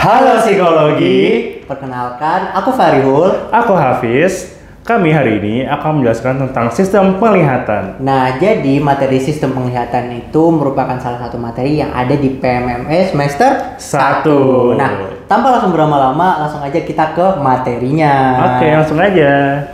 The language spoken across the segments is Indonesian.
Halo psikologi, perkenalkan aku Farihul. Aku Hafiz. Kami hari ini akan menjelaskan tentang sistem penglihatan. Nah, jadi materi sistem penglihatan itu merupakan salah satu materi yang ada di PMMS semester 1. Nah, tanpa langsung berlama-lama, langsung aja kita ke materinya. Oke, langsung aja.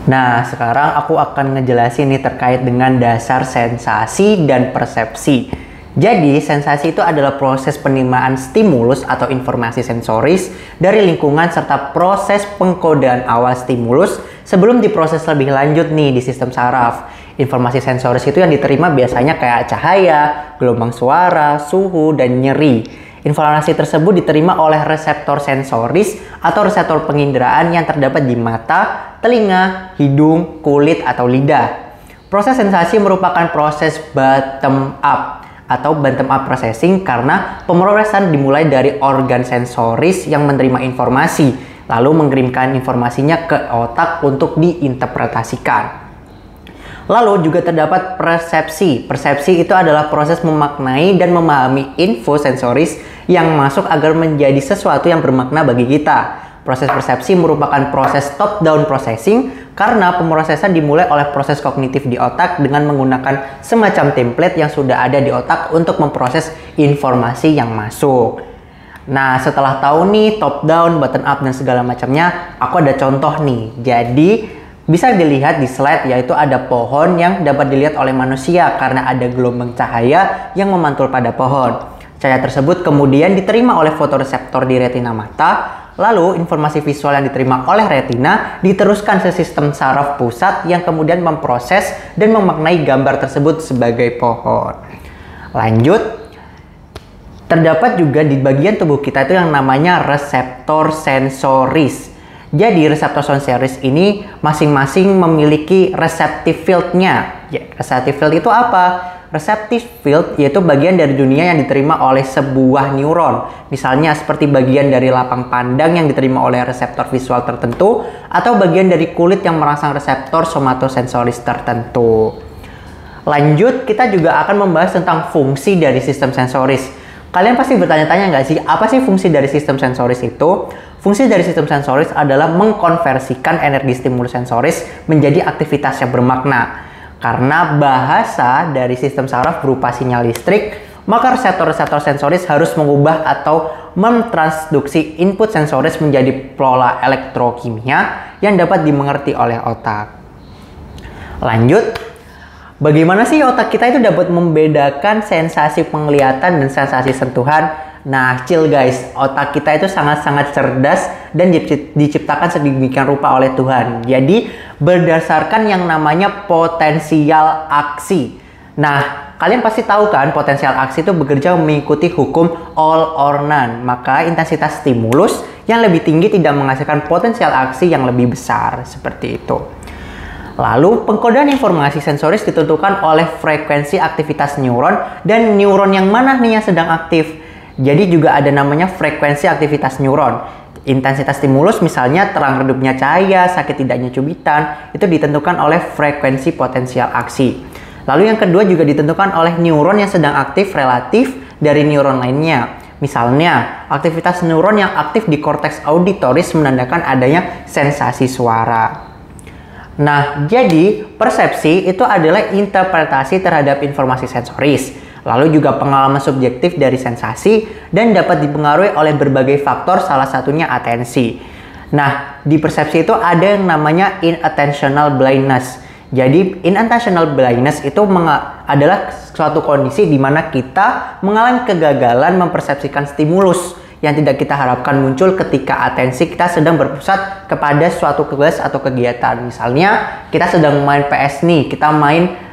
Nah, sekarang aku akan ngejelasin nih terkait dengan dasar sensasi dan persepsi. Jadi, sensasi itu adalah proses penerimaan stimulus atau informasi sensoris dari lingkungan serta proses pengkodean awal stimulus sebelum diproses lebih lanjut nih di sistem saraf. Informasi sensoris itu yang diterima biasanya kayak cahaya, gelombang suara, suhu, dan nyeri. Informasi tersebut diterima oleh reseptor sensoris atau reseptor penginderaan yang terdapat di mata, telinga, hidung, kulit, atau lidah. Proses sensasi merupakan proses bottom up atau bottom up processing karena pemrosesan dimulai dari organ sensoris yang menerima informasi, lalu mengirimkan informasinya ke otak untuk diinterpretasikan. Lalu juga terdapat persepsi. Persepsi itu adalah proses memaknai dan memahami info sensoris yang masuk agar menjadi sesuatu yang bermakna bagi kita. Proses persepsi merupakan proses top-down processing karena pemrosesan dimulai oleh proses kognitif di otak dengan menggunakan semacam template yang sudah ada di otak untuk memproses informasi yang masuk. Nah, setelah tahu nih top-down, bottom-up, dan segala macamnya, aku ada contoh nih. Jadi, bisa dilihat di slide yaitu ada pohon yang dapat dilihat oleh manusia karena ada gelombang cahaya yang memantul pada pohon. Cahaya tersebut kemudian diterima oleh fotoreseptor di retina mata, lalu informasi visual yang diterima oleh retina diteruskan ke sistem saraf pusat yang kemudian memproses dan memaknai gambar tersebut sebagai pohon. Lanjut, terdapat juga di bagian tubuh kita itu yang namanya reseptor sensoris. Jadi reseptor sensoris ini masing-masing memiliki receptive field-nya. Ya, receptive field itu apa? Receptive field yaitu bagian dari dunia yang diterima oleh sebuah neuron. Misalnya seperti bagian dari lapang pandang yang diterima oleh reseptor visual tertentu atau bagian dari kulit yang merangsang reseptor somatosensoris tertentu. Lanjut, kita juga akan membahas tentang fungsi dari sistem sensoris. Kalian pasti bertanya-tanya nggak sih, apa sih fungsi dari sistem sensoris itu? Fungsi dari sistem sensoris adalah mengkonversikan energi stimulus sensoris menjadi aktivitas yang bermakna. Karena bahasa dari sistem saraf berupa sinyal listrik, maka reseptor-reseptor sensoris harus mengubah atau mentransduksi input sensoris menjadi pola elektrokimia yang dapat dimengerti oleh otak. Lanjut, bagaimana sih otak kita itu dapat membedakan sensasi penglihatan dan sensasi sentuhan? Nah, chill guys, otak kita itu sangat-sangat cerdas dan diciptakan sedemikian rupa oleh Tuhan. Jadi, berdasarkan yang namanya potensial aksi. Nah, kalian pasti tahu kan potensial aksi itu bekerja mengikuti hukum all or none. Maka intensitas stimulus yang lebih tinggi tidak menghasilkan potensial aksi yang lebih besar. Seperti itu. Lalu, pengkodean informasi sensoris ditentukan oleh frekuensi aktivitas neuron dan neuron yang mana nih yang sedang aktif. Jadi juga ada namanya frekuensi aktivitas neuron. Intensitas stimulus misalnya terang redupnya cahaya, sakit tidaknya cubitan, itu ditentukan oleh frekuensi potensial aksi. Lalu yang kedua juga ditentukan oleh neuron yang sedang aktif relatif dari neuron lainnya. Misalnya, aktivitas neuron yang aktif di korteks auditoris menandakan adanya sensasi suara. Nah, jadi persepsi itu adalah interpretasi terhadap informasi sensoris. Lalu juga pengalaman subjektif dari sensasi dan dapat dipengaruhi oleh berbagai faktor, salah satunya atensi. Nah, di persepsi itu ada yang namanya inattentional blindness. Jadi, inattentional blindness itu adalah suatu kondisi di mana kita mengalami kegagalan mempersepsikan stimulus yang tidak kita harapkan muncul ketika atensi kita sedang berpusat kepada suatu tugas atau kegiatan. Misalnya, kita sedang main PS nih, kita main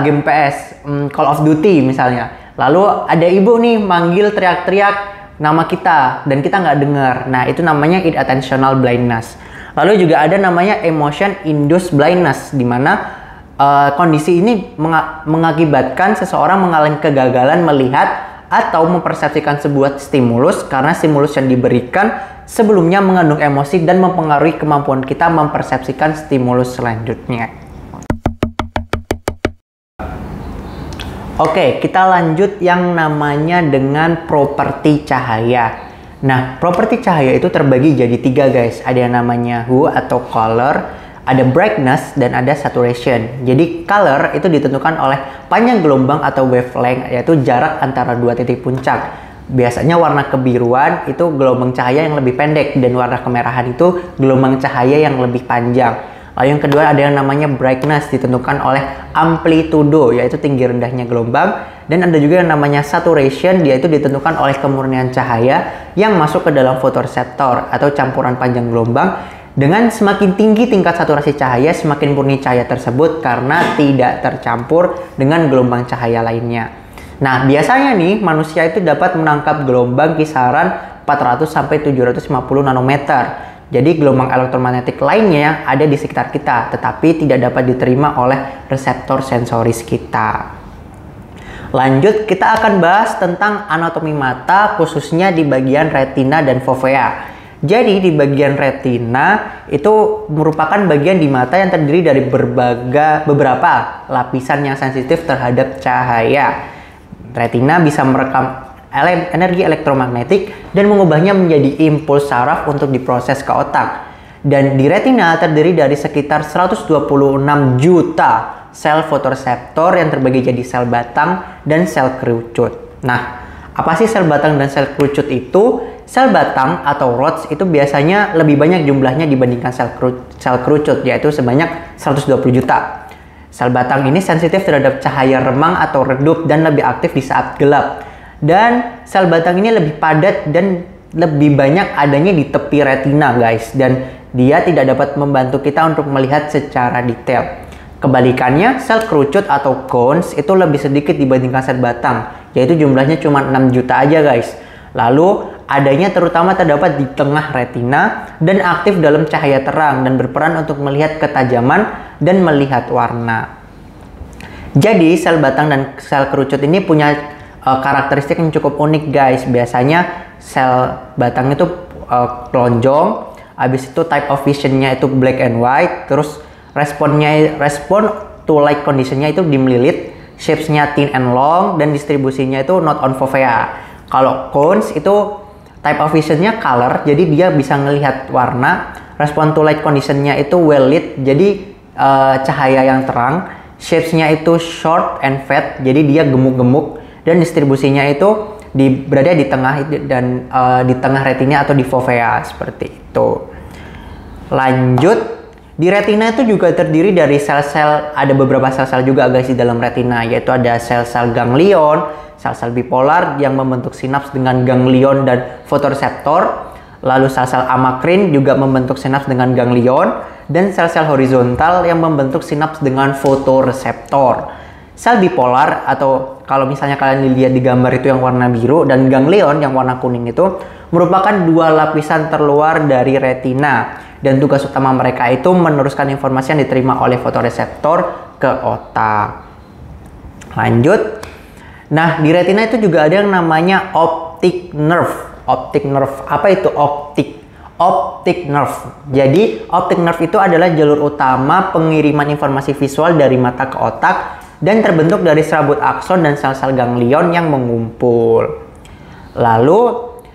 game PS, Call of Duty misalnya. Lalu ada ibu nih manggil teriak-teriak nama kita dan kita nggak dengar. Nah, itu namanya inattentional blindness. Lalu juga ada namanya emotion induced blindness, di mana kondisi ini mengakibatkan seseorang mengalami kegagalan melihat atau mempersepsikan sebuah stimulus karena stimulus yang diberikan sebelumnya mengandung emosi dan mempengaruhi kemampuan kita mempersepsikan stimulus selanjutnya. Oke, kita lanjut yang namanya dengan properti cahaya. Nah, properti cahaya itu terbagi jadi 3 guys. Ada yang namanya hue atau color, ada brightness, dan ada saturation. Jadi color itu ditentukan oleh panjang gelombang atau wavelength, yaitu jarak antara 2 titik puncak. Biasanya warna kebiruan itu gelombang cahaya yang lebih pendek, dan warna kemerahan itu gelombang cahaya yang lebih panjang. Lalu yang kedua ada yang namanya brightness, ditentukan oleh amplitudo, yaitu tinggi rendahnya gelombang. Dan ada juga yang namanya saturation, yaitu ditentukan oleh kemurnian cahaya yang masuk ke dalam fotoreseptor atau campuran panjang gelombang. Dengan semakin tinggi tingkat saturasi cahaya, semakin murni cahaya tersebut karena tidak tercampur dengan gelombang cahaya lainnya. Nah, biasanya nih manusia itu dapat menangkap gelombang kisaran 400 sampai 750 nanometer. Jadi gelombang elektromagnetik lainnya ada di sekitar kita, tetapi tidak dapat diterima oleh reseptor sensoris kita. Lanjut, kita akan bahas tentang anatomi mata, khususnya di bagian retina dan fovea. Jadi di bagian retina itu merupakan bagian di mata yang terdiri dari beberapa lapisan yang sensitif terhadap cahaya. Retina bisa merekam energi elektromagnetik dan mengubahnya menjadi impuls saraf untuk diproses ke otak. Dan di retina terdiri dari sekitar 126 juta sel fotoreseptor yang terbagi jadi sel batang dan sel kerucut. Nah, apa sih sel batang dan sel kerucut itu? Sel batang atau rods itu biasanya lebih banyak jumlahnya dibandingkan sel kerucut, yaitu sebanyak 120 juta. Sel batang ini sensitif terhadap cahaya remang atau redup dan lebih aktif di saat gelap. Dan sel batang ini lebih padat dan lebih banyak adanya di tepi retina guys, dan dia tidak dapat membantu kita untuk melihat secara detail. Kebalikannya, sel kerucut atau cones itu lebih sedikit dibandingkan sel batang, yaitu jumlahnya cuma 6 juta aja guys. Lalu adanya terutama terdapat di tengah retina dan aktif dalam cahaya terang dan berperan untuk melihat ketajaman dan melihat warna. Jadi sel batang dan sel kerucut ini punya karakteristik yang cukup unik guys. Biasanya sel batang itu lonjong, habis itu type of visionnya itu black and white, terus respon to light conditionnya itu dimelilit, shapes-nya thin and long, dan distribusinya itu not on fovea. Kalau cones itu type of visionnya color, jadi dia bisa ngelihat warna. Respon to light conditionnya itu well lit, jadi cahaya yang terang. Shapes-nya itu short and fat, jadi dia gemuk-gemuk. Dan distribusinya itu berada di tengah dan di tengah retina atau di fovea seperti itu. Lanjut, di retina itu juga terdiri dari sel-sel, ada beberapa sel-sel juga guys di dalam retina, yaitu ada sel-sel ganglion, sel-sel bipolar yang membentuk sinaps dengan ganglion dan fotoreseptor. Lalu sel-sel amakrin juga membentuk sinaps dengan ganglion, dan sel-sel horizontal yang membentuk sinaps dengan fotoreseptor. Sel bipolar atau kalau misalnya kalian lihat di gambar itu yang warna biru, dan ganglion yang warna kuning itu merupakan dua lapisan terluar dari retina, dan tugas utama mereka itu meneruskan informasi yang diterima oleh fotoreseptor ke otak. Lanjut. Nah, di retina itu juga ada yang namanya optic nerve. Optic nerve. Apa itu optic? Optic nerve. Jadi, optic nerve itu adalah jalur utama pengiriman informasi visual dari mata ke otak dan terbentuk dari serabut akson dan sel-sel ganglion yang mengumpul. Lalu,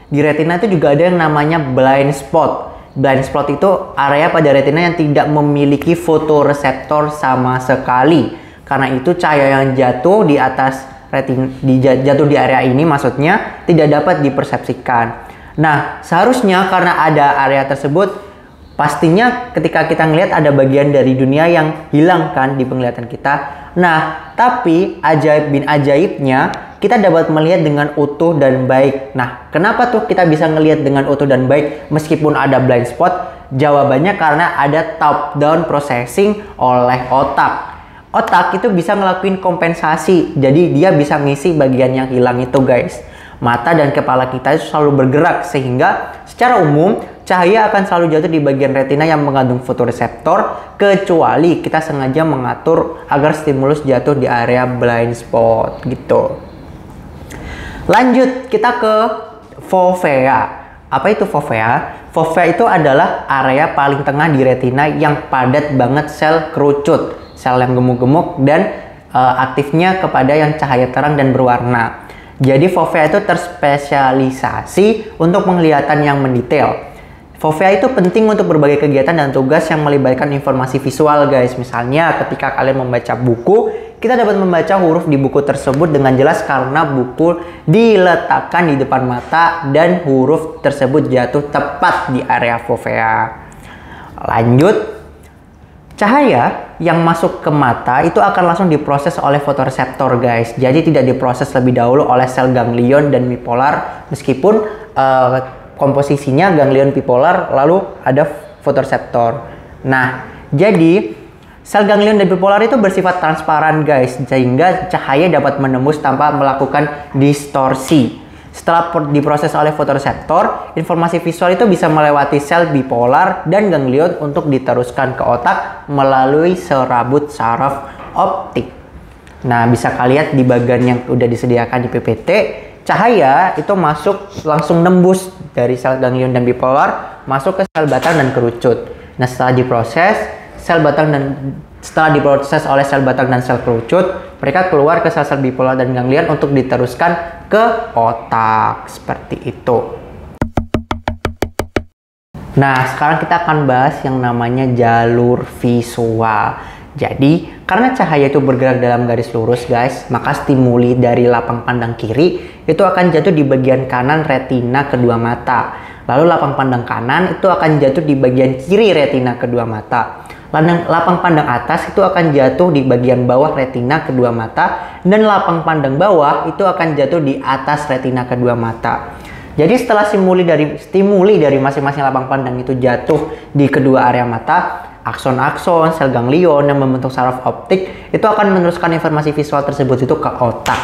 di retina itu juga ada yang namanya blind spot. Blind spot itu area pada retina yang tidak memiliki fotoreseptor sama sekali. Karena itu cahaya yang jatuh di atas retina, jatuh di area ini maksudnya tidak dapat dipersepsikan. Nah, seharusnya karena ada area tersebut, pastinya ketika kita ngelihat ada bagian dari dunia yang hilang kan di penglihatan kita. Nah, tapi ajaib bin ajaibnya kita dapat melihat dengan utuh dan baik. Nah, kenapa tuh kita bisa ngelihat dengan utuh dan baik meskipun ada blind spot? Jawabannya karena ada top down processing oleh otak. Otak itu bisa ngelakuin kompensasi, jadi dia bisa ngisi bagian yang hilang itu guys. Mata dan kepala kita itu selalu bergerak, sehingga secara umum cahaya akan selalu jatuh di bagian retina yang mengandung fotoreseptor, kecuali kita sengaja mengatur agar stimulus jatuh di area blind spot gitu. Lanjut, kita ke fovea. Apa itu fovea? Fovea itu adalah area paling tengah di retina yang padat banget sel kerucut, sel yang gemuk-gemuk dan aktifnya kepada yang cahaya terang dan berwarna. Jadi fovea itu terspesialisasi untuk penglihatan yang mendetail. Fovea itu penting untuk berbagai kegiatan dan tugas yang melibatkan informasi visual, guys. Misalnya ketika kalian membaca buku, kita dapat membaca huruf di buku tersebut dengan jelas karena buku diletakkan di depan mata dan huruf tersebut jatuh tepat di area fovea. Lanjut, cahaya yang masuk ke mata itu akan langsung diproses oleh fotoreseptor, guys. Jadi tidak diproses lebih dahulu oleh sel ganglion dan bipolar, meskipun komposisinya ganglion bipolar lalu ada fotoreseptor. Nah, jadi sel ganglion dan bipolar itu bersifat transparan, guys, sehingga cahaya dapat menembus tanpa melakukan distorsi. Setelah diproses oleh fotoreseptor, informasi visual itu bisa melewati sel bipolar dan ganglion untuk diteruskan ke otak melalui serabut saraf optik. Nah, bisa kalian lihat di bagian yang udah disediakan di PPT, cahaya itu masuk langsung nembus dari sel ganglion dan bipolar masuk ke sel batang dan kerucut. Nah, setelah diproses oleh sel batang dan sel kerucut, mereka keluar ke sel-sel bipolar dan ganglion untuk diteruskan ke otak. Seperti itu. Nah, sekarang kita akan bahas yang namanya jalur visual. Jadi, karena cahaya itu bergerak dalam garis lurus, guys, maka stimuli dari lapang pandang kiri itu akan jatuh di bagian kanan retina kedua mata. Lalu lapang pandang kanan itu akan jatuh di bagian kiri retina kedua mata. Lapang pandang atas itu akan jatuh di bagian bawah retina kedua mata, dan lapang pandang bawah itu akan jatuh di atas retina kedua mata. Jadi setelah stimuli dari masing-masing lapang pandang itu jatuh di kedua area mata, akson-akson, sel ganglion yang membentuk saraf optik itu akan meneruskan informasi visual tersebut itu ke otak.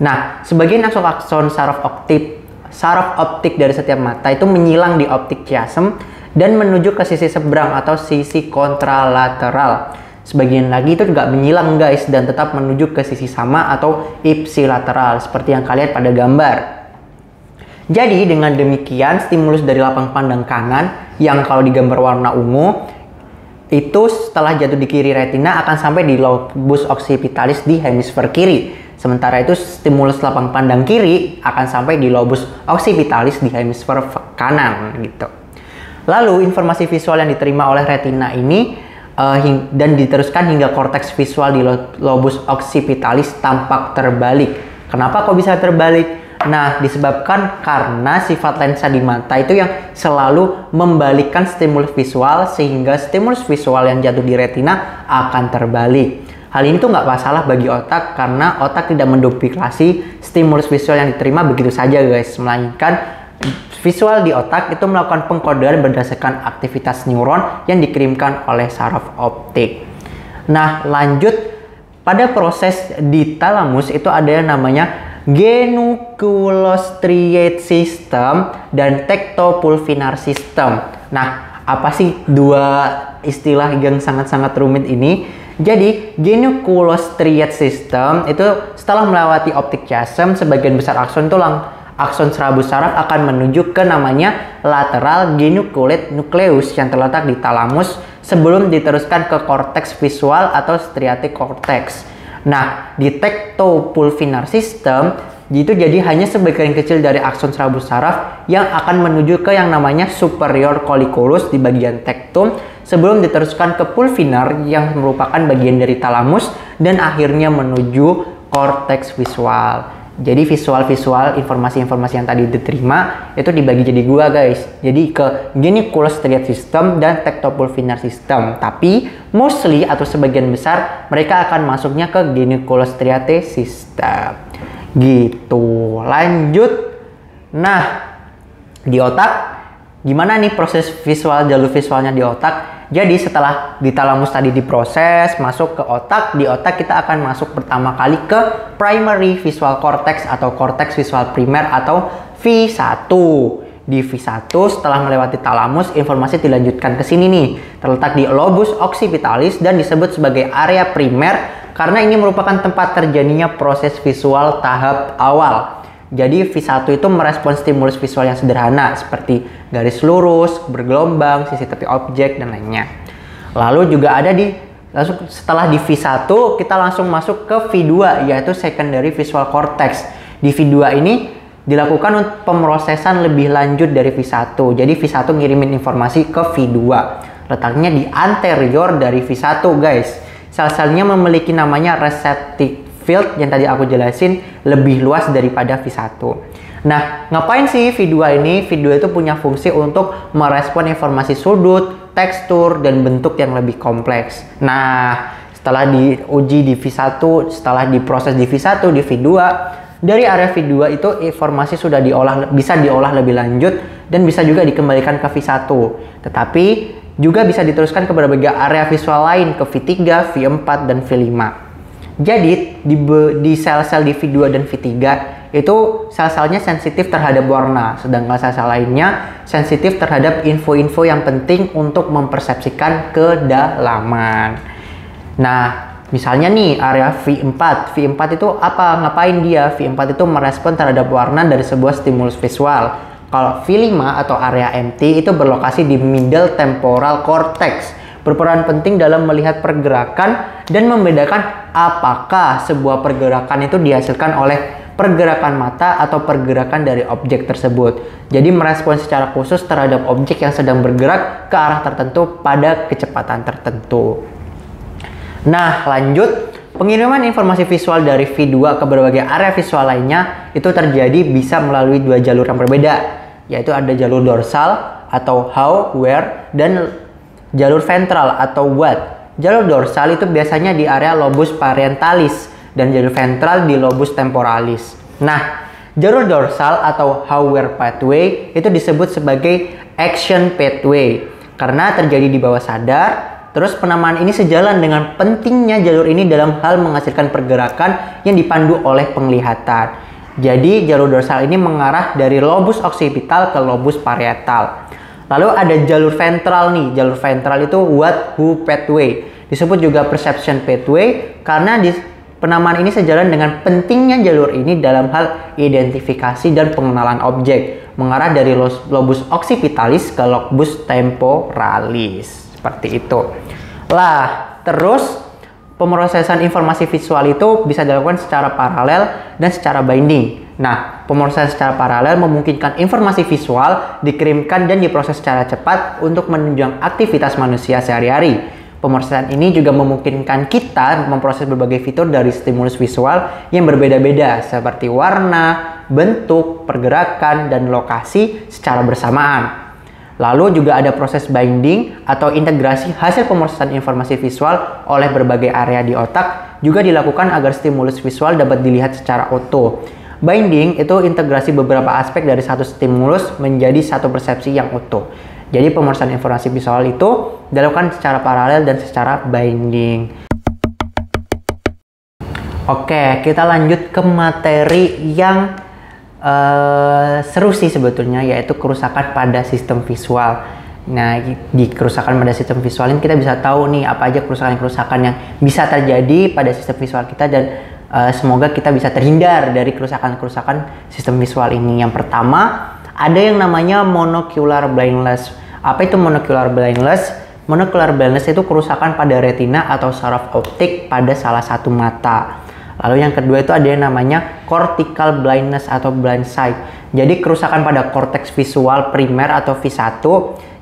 Nah, sebagian akson-akson saraf optik dari setiap mata itu menyilang di optik chiasm dan menuju ke sisi seberang atau sisi kontralateral. Sebagian lagi itu juga menyilang, guys, dan tetap menuju ke sisi sama atau ipsilateral seperti yang kalian pada gambar. Jadi dengan demikian stimulus dari lapang pandang kanan yang kalau digambar warna ungu itu setelah jatuh di kiri retina akan sampai di lobus occipitalis di hemisfer kiri. Sementara itu stimulus lapang pandang kiri akan sampai di lobus occipitalis di hemisfer kanan gitu. Lalu informasi visual yang diterima oleh retina ini dan diteruskan hingga korteks visual di lobus occipitalis tampak terbalik. Kenapa kok bisa terbalik? Nah, disebabkan karena sifat lensa di mata itu yang selalu membalikkan stimulus visual, sehingga stimulus visual yang jatuh di retina akan terbalik. Hal ini tuh nggak masalah bagi otak karena otak tidak menduplikasi stimulus visual yang diterima begitu saja, guys, melainkan visual di otak itu melakukan pengkodean berdasarkan aktivitas neuron yang dikirimkan oleh saraf optik. Nah, lanjut pada proses di talamus itu ada yang namanya genuculostriate system dan tectopulvinar system. Nah, apa sih dua istilah yang sangat-sangat rumit ini? Jadi, genuculostriate system itu setelah melewati optik chiasm, sebagian besar akson itu akson serabut saraf akan menuju ke namanya lateral genuculate nucleus yang terletak di talamus sebelum diteruskan ke korteks visual atau striatic cortex. Nah, di tectopulvinar system itu jadi hanya sebagian kecil dari akson serabut saraf yang akan menuju ke yang namanya superior colliculus di bagian tectum sebelum diteruskan ke pulvinar yang merupakan bagian dari talamus dan akhirnya menuju korteks visual. Jadi visual-visual informasi-informasi yang tadi diterima itu dibagi jadi dua, guys. Jadi ke genuculostriate system dan tectopulvinar system. Tapi mostly atau sebagian besar mereka akan masuknya ke genuculostriate system. Gitu. Lanjut. Nah, di otak gimana nih proses jalur visualnya di otak? Jadi setelah di talamus tadi diproses masuk ke otak, di otak kita akan masuk pertama kali ke primary visual cortex atau cortex visual primer atau V1. Di V1 setelah melewati talamus, informasi dilanjutkan ke sini nih. Terletak di lobus occipitalis dan disebut sebagai area primer karena ini merupakan tempat terjadinya proses visual tahap awal. Jadi V1 itu merespons stimulus visual yang sederhana seperti garis lurus, bergelombang, sisi tepi objek, dan lainnya. Lalu juga ada di Lalu setelah di V1 kita langsung masuk ke V2 yaitu secondary visual cortex. Di V2 ini dilakukan pemrosesan lebih lanjut dari V1. Jadi V1 ngirimin informasi ke V2. Letaknya di anterior dari V1 guys. Sel-selnya memiliki namanya receptive field yang tadi aku jelasin lebih luas daripada V1. Nah, ngapain sih V2 ini? V2 itu punya fungsi untuk merespon informasi sudut, tekstur, dan bentuk yang lebih kompleks. Nah, setelah diuji di V1, setelah diproses di V1, di V2, dari area V2 itu informasi sudah bisa diolah lebih lanjut dan bisa juga dikembalikan ke V1. Tetapi juga bisa diteruskan ke berbagai area visual lain, ke V3, V4, dan V5. Jadi di sel-sel di V2 dan V3 itu sel-selnya sensitif terhadap warna, sedangkan sel-sel lainnya sensitif terhadap info-info yang penting untuk mempersepsikan kedalaman. Nah, misalnya nih area V4. V4 itu apa? Ngapain dia? V4 itu merespon terhadap warna dari sebuah stimulus visual. Kalau V5 atau area MT itu berlokasi di middle temporal cortex, berperan penting dalam melihat pergerakan dan membedakan apakah sebuah pergerakan itu dihasilkan oleh pergerakan mata atau pergerakan dari objek tersebut. Jadi merespon secara khusus terhadap objek yang sedang bergerak ke arah tertentu pada kecepatan tertentu. Nah, lanjut. Pengiriman informasi visual dari V2 ke berbagai area visual lainnya itu terjadi bisa melalui dua jalur yang berbeda, yaitu ada jalur dorsal atau how, where, dan jalur ventral atau what. Jalur dorsal itu biasanya di area lobus parientalis dan jalur ventral di lobus temporalis. Nah, jalur dorsal atau how-where pathway itu disebut sebagai action pathway karena terjadi di bawah sadar. Terus penamaan ini sejalan dengan pentingnya jalur ini dalam hal menghasilkan pergerakan yang dipandu oleh penglihatan. Jadi jalur dorsal ini mengarah dari lobus occipital ke lobus parietal. Lalu ada jalur ventral nih. Jalur ventral itu what, who pathway. Disebut juga perception pathway karena penamaan ini sejalan dengan pentingnya jalur ini dalam hal identifikasi dan pengenalan objek, mengarah dari lobus occipitalis ke lobus temporalis. Seperti itu. Lah, terus pemrosesan informasi visual itu bisa dilakukan secara paralel dan secara binding. Nah, pemrosesan secara paralel memungkinkan informasi visual dikirimkan dan diproses secara cepat untuk menunjang aktivitas manusia sehari-hari. Pemrosesan ini juga memungkinkan kita memproses berbagai fitur dari stimulus visual yang berbeda-beda seperti warna, bentuk, pergerakan, dan lokasi secara bersamaan. Lalu juga ada proses binding atau integrasi hasil pemrosesan informasi visual oleh berbagai area di otak juga dilakukan agar stimulus visual dapat dilihat secara utuh. Binding itu integrasi beberapa aspek dari satu stimulus menjadi satu persepsi yang utuh. Jadi pemrosesan informasi visual itu dilakukan secara paralel dan secara binding. Oke, kita lanjut ke materi yang seru sih sebetulnya, yaitu kerusakan pada sistem visual. Nah, di kerusakan pada sistem visual ini kita bisa tahu nih apa aja kerusakan-kerusakan yang bisa terjadi pada sistem visual kita dan semoga kita bisa terhindar dari kerusakan-kerusakan sistem visual ini. Yang pertama, ada yang namanya monocular blindness. Apa itu monocular blindness? Monocular blindness itu kerusakan pada retina atau saraf optik pada salah satu mata. Lalu yang kedua itu ada yang namanya cortical blindness atau blind sight. Jadi kerusakan pada korteks visual primer atau V1.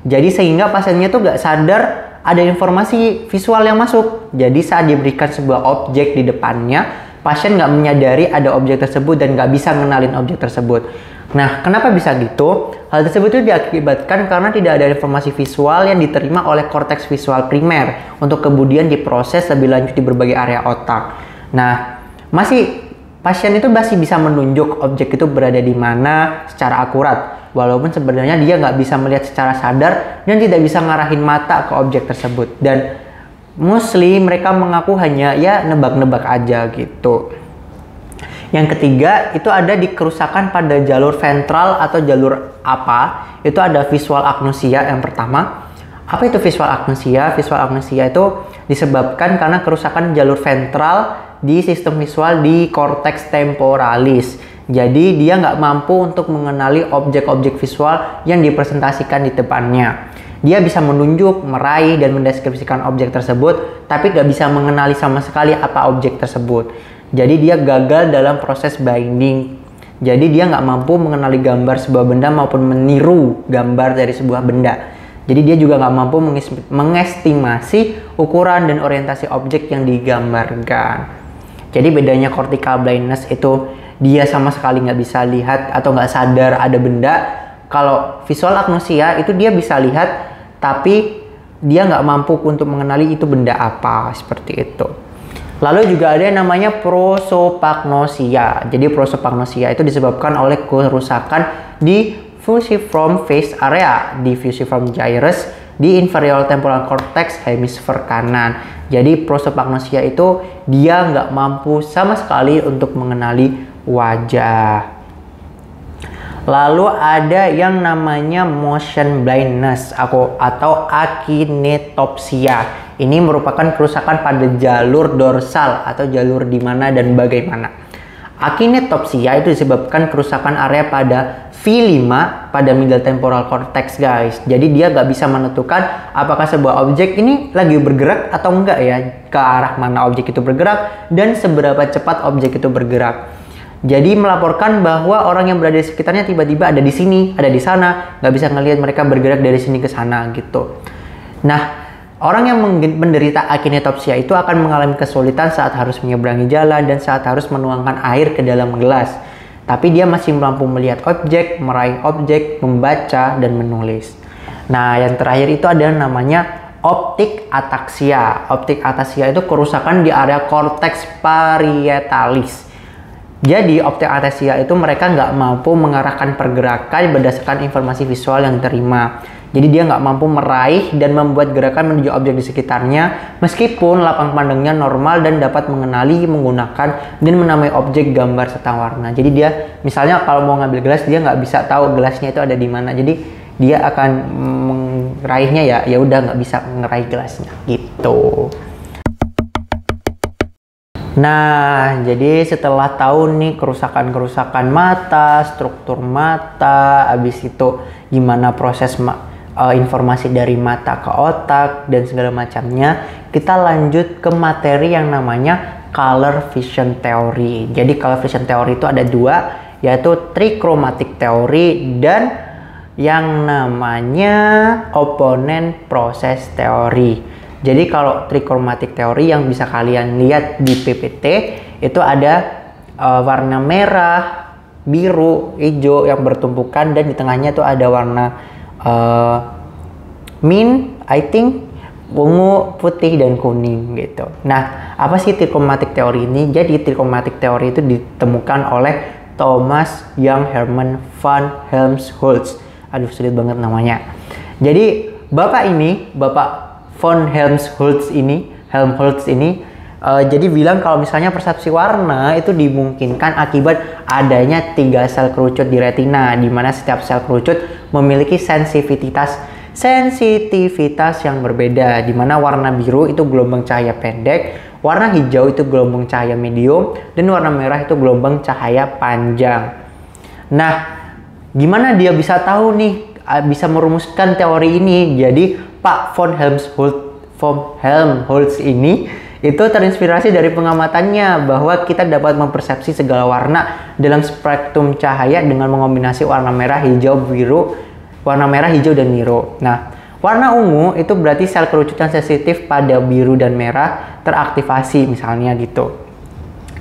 Jadi sehingga pasiennya tuh gak sadar ada informasi visual yang masuk. Jadi saat diberikan sebuah objek di depannya, pasien gak menyadari ada objek tersebut dan gak bisa ngenalin objek tersebut. Nah, kenapa bisa gitu? Hal tersebut itu diakibatkan karena tidak ada informasi visual yang diterima oleh korteks visual primer untuk kemudian diproses lebih lanjut di berbagai area otak. Nah, pasien itu masih bisa menunjuk objek itu berada di mana secara akurat, walaupun sebenarnya dia nggak bisa melihat secara sadar dan tidak bisa ngarahin mata ke objek tersebut. Dan mostly mereka mengaku hanya ya nebak-nebak aja gitu. Yang ketiga itu ada di kerusakan pada jalur ventral atau jalur apa? Itu ada visual agnosia yang pertama. Apa itu visual agnosia? Visual agnosia itu disebabkan karena kerusakan jalur ventral di sistem visual di korteks temporalis. Jadi dia nggak mampu untuk mengenali objek-objek visual yang dipresentasikan di depannya. Dia bisa menunjuk, meraih, dan mendeskripsikan objek tersebut, tapi nggak bisa mengenali sama sekali apa objek tersebut. Jadi dia gagal dalam proses binding. Jadi dia nggak mampu mengenali gambar sebuah benda maupun meniru gambar dari sebuah benda. Jadi dia juga nggak mampu mengestimasi ukuran dan orientasi objek yang digambarkan. Jadi bedanya cortical blindness itu dia sama sekali nggak bisa lihat atau nggak sadar ada benda. Kalau visual agnosia itu dia bisa lihat, tapi dia nggak mampu untuk mengenali itu benda apa, seperti itu. Lalu juga ada yang namanya prosopagnosia. Jadi prosopagnosia itu disebabkan oleh kerusakan di fusiform face area, di fusiform gyrus, di inferior temporal cortex hemisfer kanan. Jadi prosopagnosia itu dia nggak mampu sama sekali untuk mengenali wajah. Lalu ada yang namanya motion blindness atau akinetopsia. Ini merupakan kerusakan pada jalur dorsal atau jalur di mana dan bagaimana. Akinetopsia itu disebabkan kerusakan area pada V5 pada middle temporal cortex, guys. Jadi dia nggak bisa menentukan apakah sebuah objek ini lagi bergerak atau enggak ya, ke arah mana objek itu bergerak dan seberapa cepat objek itu bergerak. Jadi melaporkan bahwa orang yang berada di sekitarnya tiba-tiba ada di sini, ada di sana, nggak bisa ngelihat mereka bergerak dari sini ke sana gitu. Nah, orang yang menderita akinetopsia itu akan mengalami kesulitan saat harus menyeberangi jalan dan saat harus menuangkan air ke dalam gelas. Tapi dia masih mampu melihat objek, meraih objek, membaca, dan menulis. Nah, yang terakhir itu ada namanya optik ataksia. Optik ataksia itu kerusakan di area cortex parietalis. Jadi optik ataksia itu mereka nggak mampu mengarahkan pergerakan berdasarkan informasi visual yang diterima. Jadi dia nggak mampu meraih dan membuat gerakan menuju objek di sekitarnya meskipun lapang pandangnya normal dan dapat mengenali, menggunakan, dan menamai objek, gambar, serta warna. Jadi dia misalnya kalau mau ngambil gelas dia nggak bisa tahu gelasnya itu ada di mana. Jadi dia akan meraihnya ya udah nggak bisa ngeraih gelasnya gitu. Nah, jadi setelah tahu nih kerusakan-kerusakan mata, struktur mata, habis itu gimana proses informasi dari mata ke otak dan segala macamnya, kita lanjut ke materi yang namanya color vision theory. Jadi color vision theory itu ada dua, yaitu trichromatic theory dan yang namanya opponent process theory. Jadi kalau trichromatic theory yang bisa kalian lihat di PPT itu ada warna merah, biru, hijau yang bertumpukan dan di tengahnya tuh ada warna ungu, putih, dan kuning gitu. Nah, apa sih trichromatic theory ini? Jadi trichromatic theory itu ditemukan oleh Thomas Young Herman van Helmholtz. Aduh, sulit banget namanya. Jadi Bapak von Helmholtz ini jadi bilang kalau misalnya persepsi warna itu dimungkinkan akibat adanya 3 sel kerucut di retina, di mana setiap sel kerucut memiliki sensitivitas yang berbeda, di mana warna biru itu gelombang cahaya pendek, warna hijau itu gelombang cahaya medium, dan warna merah itu gelombang cahaya panjang. Nah, gimana dia bisa tahu nih, bisa merumuskan teori ini? Jadi Pak von Helmholtz ini itu terinspirasi dari pengamatannya bahwa kita dapat mempersepsi segala warna dalam spektrum cahaya dengan mengombinasi warna merah, hijau, dan biru. Nah, warna ungu itu berarti sel kerucutan sensitif pada biru dan merah teraktivasi misalnya gitu.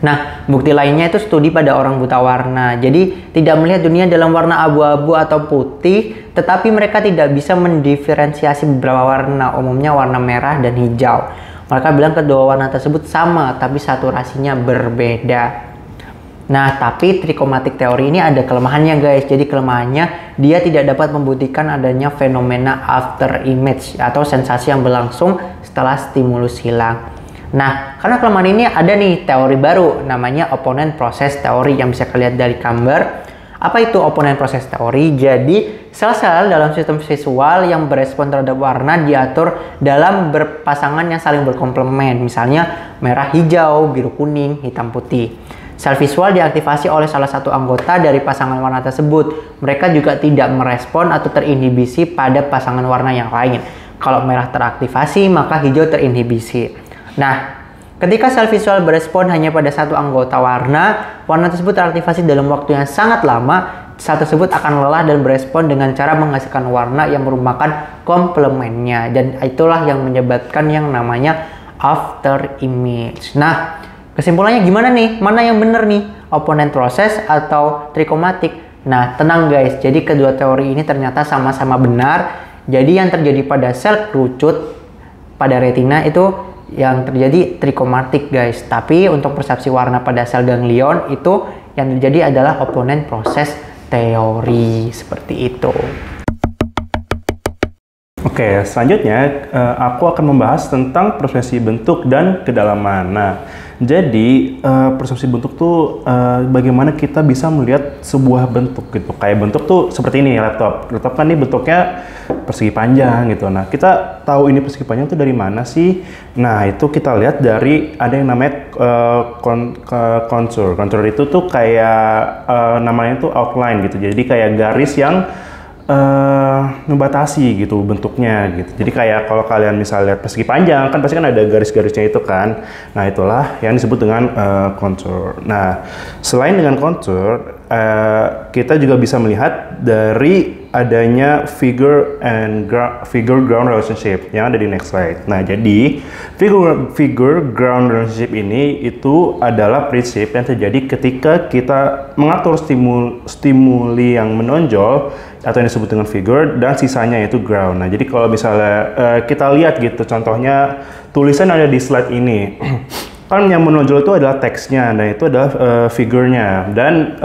Nah, bukti lainnya itu studi pada orang buta warna. Jadi, tidak melihat dunia dalam warna abu-abu atau putih, tetapi mereka tidak bisa mendiferensiasi beberapa warna, umumnya warna merah dan hijau. Mereka bilang kedua warna tersebut sama, tapi saturasinya berbeda. Nah, tapi trichromatic theory ini ada kelemahannya, guys. Jadi, kelemahannya dia tidak dapat membuktikan adanya fenomena after image atau sensasi yang berlangsung setelah stimulus hilang. Nah, karena kelemahan ini ada nih teori baru namanya opponent process theory yang bisa kalian lihat dari gambar. Apa itu opponent process theory? Jadi, sel-sel dalam sistem visual yang berespon terhadap warna diatur dalam berpasangan yang saling berkomplement. Misalnya merah hijau, biru kuning, hitam putih. Sel visual diaktifasi oleh salah satu anggota dari pasangan warna tersebut. Mereka juga tidak merespon atau terinhibisi pada pasangan warna yang lain. Kalau merah teraktivasi, maka hijau terinhibisi. Nah, ketika sel visual berespon hanya pada satu anggota warna, warna tersebut teraktivasi dalam waktu yang sangat lama. Sel tersebut akan lelah dan berespon dengan cara menghasilkan warna yang merupakan komplemennya. Dan itulah yang menyebabkan yang namanya after image. Nah, kesimpulannya gimana nih? Mana yang benar nih? Opponent process atau trichromatic? Nah, tenang guys. Jadi kedua teori ini ternyata sama-sama benar. Jadi yang terjadi pada sel kerucut pada retina itu yang terjadi trichromatic guys. Tapi untuk persepsi warna pada sel ganglion itu yang terjadi adalah opponent process teori. Seperti itu. Oke, selanjutnya aku akan membahas tentang persepsi bentuk dan kedalaman. Nah, jadi persepsi bentuk tuh bagaimana kita bisa melihat sebuah bentuk gitu. Kayak bentuk tuh seperti ini laptop. Laptop kan ini bentuknya persegi panjang gitu. Nah, kita tahu ini persegi panjang tuh dari mana sih? Nah, itu kita lihat dari ada yang namanya contour. Contour itu tuh kayak namanya tuh outline gitu. Jadi kayak garis yang membatasi gitu bentuknya gitu. Jadi kayak kalau kalian misalnya lihat persegi panjang kan pasti kan ada garis-garisnya itu kan. Nah, itulah yang disebut dengan contour. Nah, selain dengan contour, kita juga bisa melihat dari adanya figure ground relationship yang ada di next slide. Nah, jadi figure ground relationship ini itu adalah prinsip yang terjadi ketika kita mengatur stimuli yang menonjol atau yang disebut dengan figure dan sisanya yaitu ground. Nah, jadi kalau misalnya kita lihat gitu contohnya tulisan ada di slide ini. Kan yang menonjol itu adalah teksnya, dan itu adalah figurnya, dan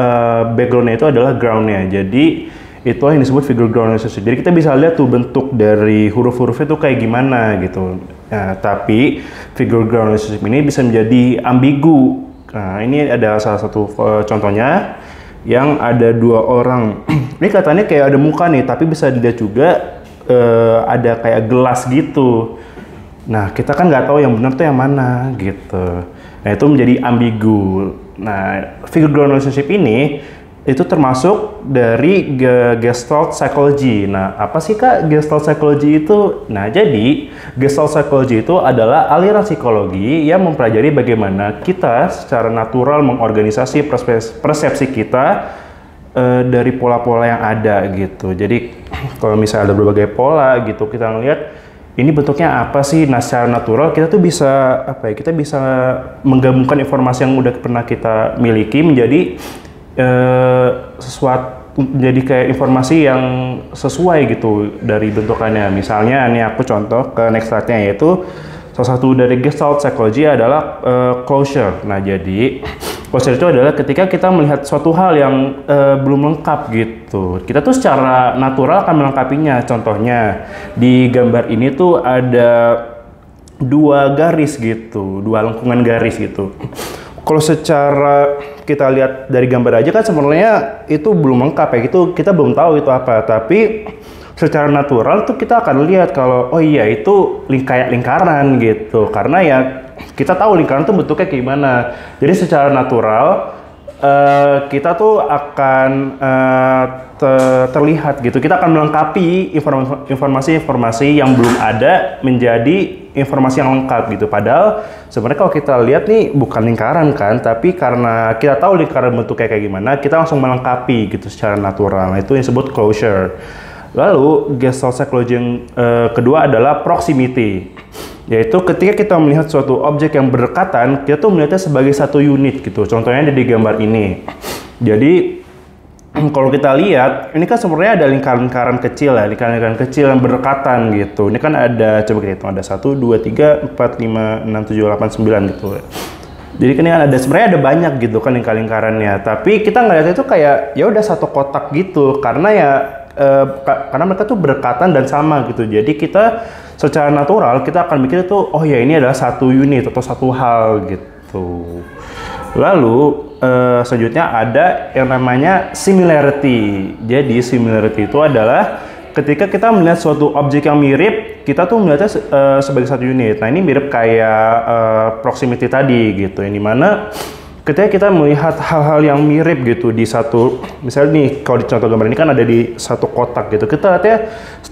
backgroundnya itu adalah groundnya. Jadi itulah yang disebut figure ground relationship. Jadi kita bisa lihat tuh bentuk dari huruf-hurufnya tuh kayak gimana gitu. Nah, tapi figure ground relationship ini bisa menjadi ambigu. Nah, ini ada salah satu contohnya yang ada dua orang. Ini katanya kayak ada muka nih, tapi bisa dilihat juga ada kayak gelas gitu. Nah, kita kan nggak tahu yang benar tuh yang mana gitu. Nah, itu menjadi ambigu. Nah, figure ground relationship ini itu termasuk dari Gestalt Psychology. Nah, apa sih Kak Gestalt Psychology itu? Nah, jadi Gestalt Psychology itu adalah aliran psikologi yang mempelajari bagaimana kita secara natural mengorganisasi persepsi kita dari pola-pola yang ada gitu. Jadi kalau misalnya ada berbagai pola gitu, kita ngelihat ini bentuknya apa sih? Nah, secara natural kita tuh bisa apa ya? Kita bisa menggabungkan informasi yang udah pernah kita miliki menjadi sesuatu, jadi kayak informasi yang sesuai gitu dari bentukannya. Misalnya ini aku contoh ke next slide-nya, yaitu salah satu dari Gestalt Psychology adalah closure. Nah, jadi closure itu adalah ketika kita melihat suatu hal yang belum lengkap gitu. Kita tuh secara natural akan melengkapinya. Contohnya di gambar ini tuh ada dua garis gitu, dua lengkungan garis gitu. Kalau secara kita lihat dari gambar aja kan sebenarnya itu belum lengkap ya, gitu kita belum tahu itu apa. Tapi secara natural tuh kita akan lihat kalau oh iya itu kayak lingkaran gitu, karena ya kita tahu lingkaran tuh bentuknya kayak gimana. Jadi secara natural kita tuh akan terlihat gitu, kita akan melengkapi informasi-informasi yang belum ada menjadi informasi yang lengkap gitu. Padahal sebenarnya kalau kita lihat nih bukan lingkaran kan, tapi karena kita tahu lingkaran bentuknya kayak gimana, kita langsung melengkapi gitu secara natural. Nah, itu yang disebut closure. Lalu Gestalt Psychology yang kedua adalah proximity, yaitu ketika kita melihat suatu objek yang berdekatan, kita tuh melihatnya sebagai satu unit gitu. Contohnya ada di gambar ini. Jadi kalau kita lihat, ini kan sebenarnya ada lingkaran-lingkaran kecil ya, lingkaran-lingkaran kecil yang berdekatan gitu. Ini kan ada, coba kita hitung, ada 1, 2, 3, 4, 5, 6, 7, 8, 9 gitu. Jadi kan ada sebenarnya ada banyak gitu kan lingkaran-lingkarannya. Tapi kita ngeliatnya itu kayak ya udah satu kotak gitu, karena ya karena mereka tuh berdekatan dan sama gitu. Jadi kita secara natural kita akan mikir itu oh ya ini adalah satu unit atau satu hal gitu. Lalu selanjutnya ada yang namanya similarity. Jadi similarity itu adalah ketika kita melihat suatu objek yang mirip, kita tuh melihatnya sebagai satu unit. Nah, ini mirip kayak proximity tadi gitu, yang dimana ketika kita melihat hal-hal yang mirip gitu di satu, misalnya nih kalau di contoh gambar ini kan ada di satu kotak gitu, kita lihatnya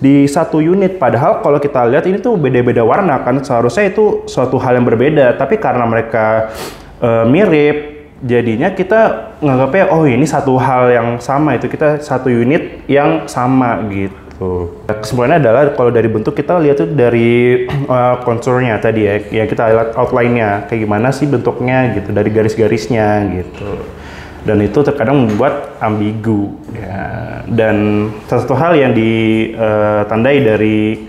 di satu unit, padahal kalau kita lihat ini tuh beda-beda warna kan, seharusnya itu suatu hal yang berbeda, tapi karena mereka mirip, jadinya kita nganggapnya oh ini satu hal yang sama, itu kita satu unit yang sama gitu. Kesimpulannya adalah kalau dari bentuk kita lihat tuh dari konturnya tadi ya kita lihat outline-nya kayak gimana sih bentuknya gitu, dari garis-garisnya gitu, dan itu terkadang membuat ambigu ya. Dan salah satu hal yang ditandai dari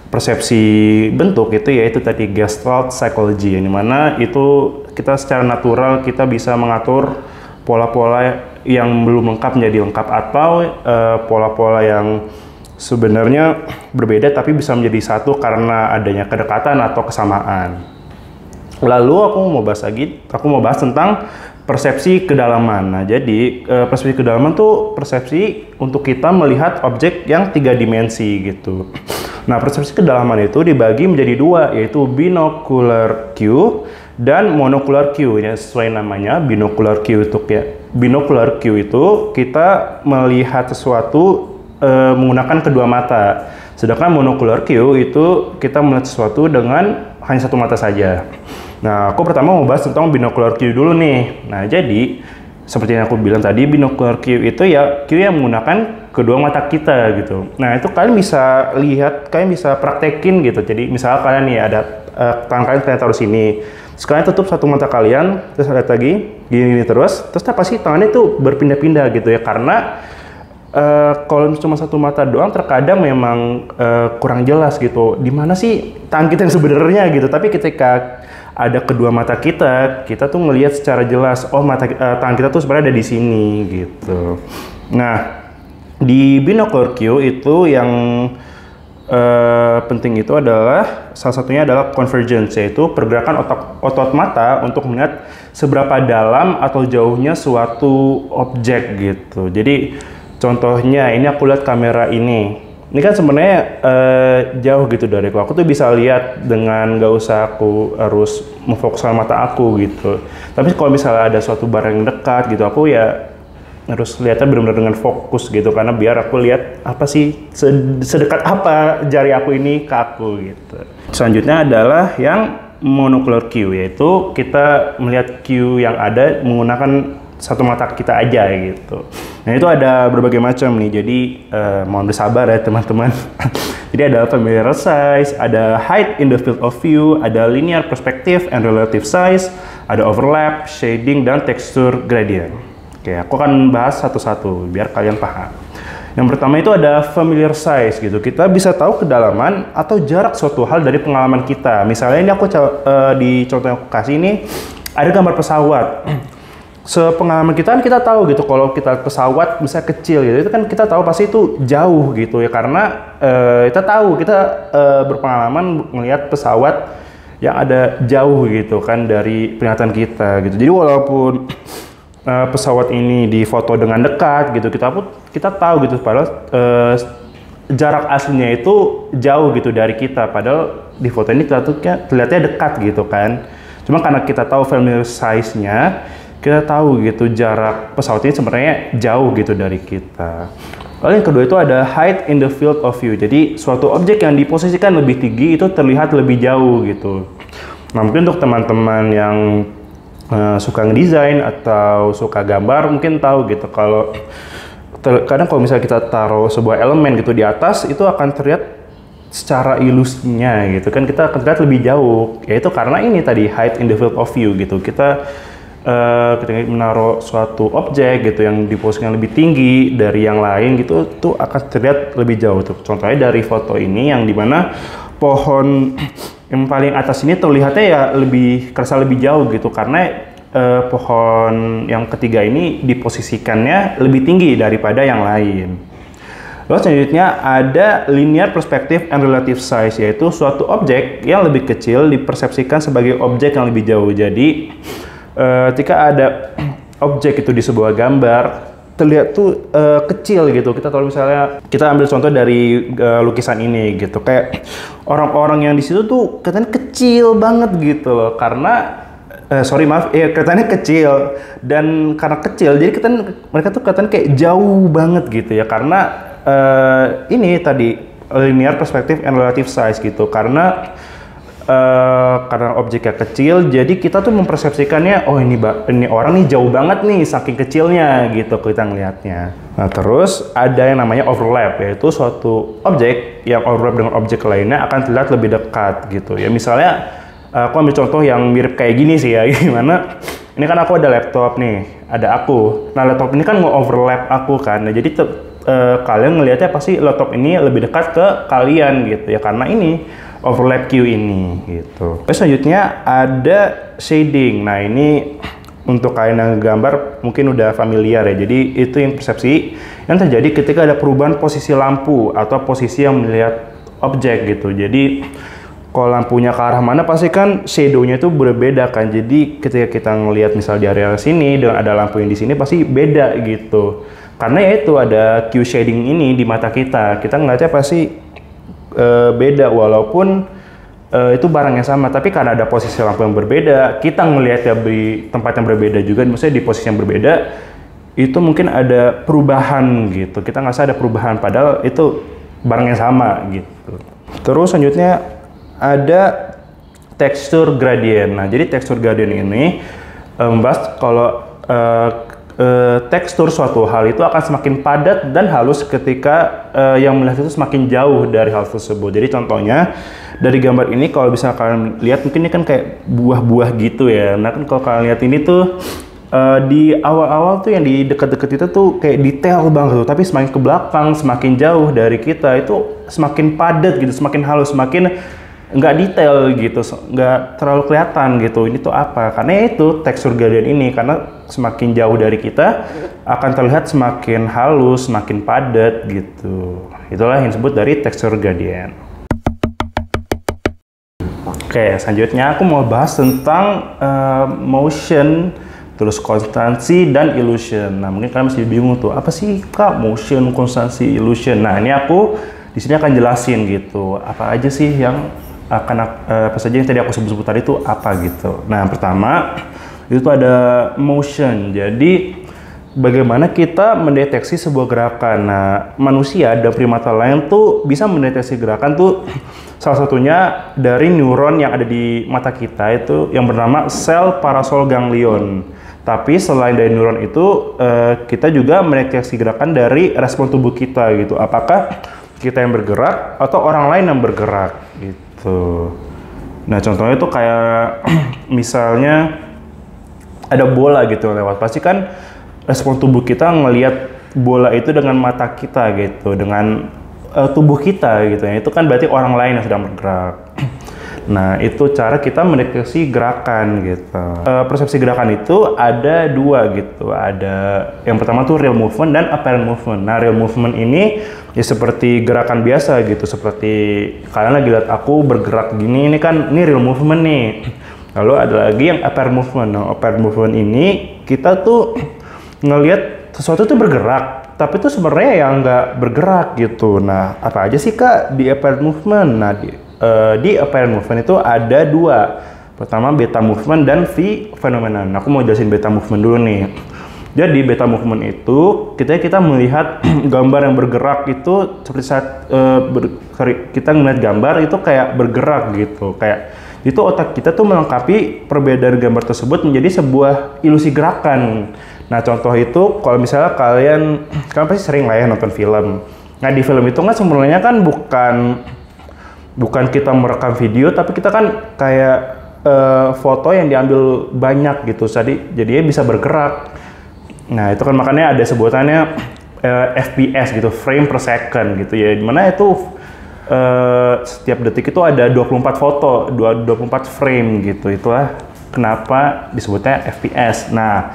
persepsi bentuk itu yaitu tadi Gestalt psychology, yang dimana itu kita secara natural kita bisa mengatur pola-pola yang belum lengkap menjadi lengkap, atau pola-pola yang sebenarnya berbeda tapi bisa menjadi satu karena adanya kedekatan atau kesamaan. Lalu aku mau bahas tentang persepsi kedalaman. Nah, jadi persepsi kedalaman tuh persepsi untuk kita melihat objek yang 3 dimensi gitu. Nah, persepsi kedalaman itu dibagi menjadi 2, yaitu binocular view dan monocular view. Ya, sesuai namanya, binocular view itu kita melihat sesuatu menggunakan kedua mata. Sedangkan monocular view itu kita melihat sesuatu dengan hanya satu mata saja. Nah, aku pertama mau bahas tentang binocular view dulu nih. Nah, jadi seperti yang aku bilang tadi, binocular view itu ya view yang menggunakan kedua mata kita gitu. Nah, itu kalian bisa lihat, kalian bisa praktekin gitu. Jadi misalnya kalian nih ada tangan kalian taruh sini, terus kalian tutup satu mata kalian, terus lihat lagi gini terus pasti tangannya itu berpindah-pindah gitu ya, karena kalau cuma satu mata doang terkadang memang kurang jelas gitu, di mana sih tangan kita yang sebenarnya gitu. Tapi ketika ada kedua mata kita tuh ngelihat secara jelas, oh tangan kita tuh sebenarnya ada di sini gitu. Nah, di binocular view itu yang penting itu adalah salah satunya adalah convergence, yaitu pergerakan otot mata untuk melihat seberapa dalam atau jauhnya suatu objek gitu. Jadi contohnya ini aku lihat kamera ini kan sebenarnya jauh gitu dari aku. Aku tuh bisa lihat dengan gak usah aku harus memfokuskan mata aku gitu. Tapi kalau misalnya ada suatu barang yang dekat gitu, aku ya harus lihatnya benar-benar dengan fokus gitu, karena biar aku lihat apa sih sedekat apa jari aku ini ke aku gitu. Selanjutnya adalah yang monocular view, yaitu kita melihat view yang ada menggunakan satu mata kita aja gitu. Nah, itu ada berbagai macam nih, jadi mohon bersabar ya teman-teman. Jadi ada familiar size, ada height in the field of view, ada linear perspective and relative size, ada overlap, shading, dan texture gradient. Oke, aku akan bahas satu-satu biar kalian paham. Yang pertama itu ada familiar size gitu. Kita bisa tahu kedalaman atau jarak suatu hal dari pengalaman kita. Misalnya ini aku di contoh yang aku kasih ini ada gambar pesawat. Sepengalaman kita kan kita tahu gitu, kalau kita pesawat bisa kecil gitu, itu kan kita tahu pasti itu jauh gitu ya, karena kita tahu, kita berpengalaman melihat pesawat yang ada jauh gitu kan dari penglihatan kita gitu. Jadi walaupun pesawat ini difoto dengan dekat gitu, kita tahu gitu, padahal jarak aslinya itu jauh gitu dari kita, padahal di foto ini terlihatnya dekat gitu kan. Cuma karena kita tahu familiar size-nya, kita tahu gitu jarak pesawat ini sebenarnya jauh gitu dari kita. Lalu yang kedua itu ada height in the field of view. Jadi suatu objek yang diposisikan lebih tinggi itu terlihat lebih jauh gitu. Nah, mungkin untuk teman-teman yang suka ngedesain atau suka gambar mungkin tahu gitu, kalau kadang kalau misalnya kita taruh sebuah elemen gitu di atas, itu akan terlihat secara ilusnya gitu kan, kita akan terlihat lebih jauh, yaitu karena ini tadi height in the field of view gitu. Kita ketika menaruh suatu objek gitu yang diposisikan lebih tinggi dari yang lain gitu, tuh akan terlihat lebih jauh tuh. Contohnya dari foto ini yang dimana pohon yang paling atas ini terlihatnya ya kerasa lebih jauh gitu, karena pohon yang ketiga ini diposisikannya lebih tinggi daripada yang lain. Lalu selanjutnya ada linear perspective and relative size, yaitu suatu objek yang lebih kecil dipersepsikan sebagai objek yang lebih jauh. Jadi ketika ada objek itu di sebuah gambar terlihat tuh kecil gitu. Kita tahu misalnya kita ambil contoh dari lukisan ini gitu, kayak orang-orang yang di situ tuh katanya kecil banget gitu loh, karena sorry maaf, ya kelihatannya kecil, dan karena kecil jadi mereka tuh kelihatan kayak jauh banget gitu ya, karena ini tadi linear perspective and relative size gitu, karena objeknya kecil, jadi kita tuh mempersepsikannya, oh ini orang nih jauh banget nih saking kecilnya gitu kita ngelihatnya. Nah terus ada yang namanya overlap, yaitu suatu objek yang overlap dengan objek lainnya akan terlihat lebih dekat gitu ya. Misalnya aku ambil contoh yang mirip kayak gini sih ya, gimana? Ini kan aku ada laptop nih, ada aku. Nah laptop ini kan nge-overlap aku kan, nah jadi kalian ngelihatnya pasti laptop ini lebih dekat ke kalian gitu ya, karena ini overlap Q ini gitu. Terus selanjutnya ada shading. Nah ini untuk kalian yang gambar mungkin udah familiar ya, jadi itu yang persepsi yang terjadi ketika ada perubahan posisi lampu atau posisi yang melihat objek gitu. Jadi kalau lampunya ke arah mana pasti kan shadow-nya itu berbeda kan. Jadi ketika kita ngelihat misal di area sini dan ada lampu yang di sini pasti beda gitu. Karena ya itu ada Q shading ini di mata kita. Kita ngeliatnya pasti beda walaupun itu barang yang sama, tapi karena ada posisi lampu yang berbeda, kita ngelihatnya di tempat yang berbeda juga, maksudnya di posisi yang berbeda, itu mungkin ada perubahan gitu. Kita ngerasa ada perubahan padahal itu barang yang sama gitu. Terus selanjutnya ada tekstur gradient. Nah, jadi tekstur gradient ini membahas kalau tekstur suatu hal itu akan semakin padat dan halus ketika yang melihat itu semakin jauh dari hal tersebut. Jadi contohnya dari gambar ini kalau bisa kalian lihat, mungkin ini kan kayak buah-buah gitu ya. Nah kan kalau kalian lihat ini tuh di awal-awal tuh yang di dekat-dekat itu tuh kayak detail banget tuh, tapi semakin ke belakang, semakin jauh dari kita itu semakin padat gitu, semakin halus, semakin nggak detail gitu, nggak terlalu kelihatan gitu. Ini tuh apa? Karena itu tekstur gradient ini, karena semakin jauh dari kita akan terlihat semakin halus, semakin padat gitu. Itulah yang disebut dari tekstur gradient. Oke, selanjutnya aku mau bahas tentang motion, terus konstansi dan illusion. Nah, mungkin kalian masih bingung tuh, apa sih Kak motion, konstansi, illusion? Nah, ini aku di sini akan jelasin gitu, apa aja sih yang apa saja yang tadi aku sebut-sebut tadi itu apa gitu. Nah, yang pertama itu ada motion. Jadi bagaimana kita mendeteksi sebuah gerakan. Nah, manusia dan primata lain tuh bisa mendeteksi gerakan tuh salah satunya dari neuron yang ada di mata kita itu yang bernama sel parasol ganglion. Tapi selain dari neuron itu kita juga mendeteksi gerakan dari respon tubuh kita gitu. Apakah kita yang bergerak atau orang lain yang bergerak gitu. Nah contohnya itu kayak misalnya ada bola gitu lewat, pasti kan respon tubuh kita ngelihat bola itu dengan mata kita gitu, dengan tubuh kita gitu ya. Itu kan berarti orang lain yang sedang bergerak. Nah itu cara kita mendeteksi gerakan gitu. Persepsi gerakan itu ada dua gitu. Ada yang pertama tuh real movement dan apparent movement. Nah real movement ini ya seperti gerakan biasa gitu, seperti kalian lagi lihat aku bergerak gini, ini kan ini real movement nih. Lalu ada lagi yang apparent movement. Nah apparent movement ini kita tuh ngelihat sesuatu tuh bergerak, tapi tuh sebenarnya yang nggak bergerak gitu. Nah apa aja sih Kak di apparent movement? Nah di apparent movement itu ada dua. Pertama beta movement dan V phenomenon. Nah, aku mau jelasin beta movement dulu nih. Jadi beta movement itu kita melihat gambar yang bergerak itu seperti saat kita melihat gambar itu kayak bergerak gitu. Kayak itu otak kita tuh melengkapi perbedaan gambar tersebut menjadi sebuah ilusi gerakan. Nah contoh itu kalau misalnya kalian pasti sering lah ya nonton film. Nah di film itu kan sebenarnya kan bukan kita merekam video, tapi kita kan kayak foto yang diambil banyak gitu, jadinya bisa bergerak. Nah itu kan makanya ada sebutannya FPS gitu, frame per second gitu ya, dimana itu setiap detik itu ada 24 foto, 24 frame gitu. Itulah kenapa disebutnya FPS. Nah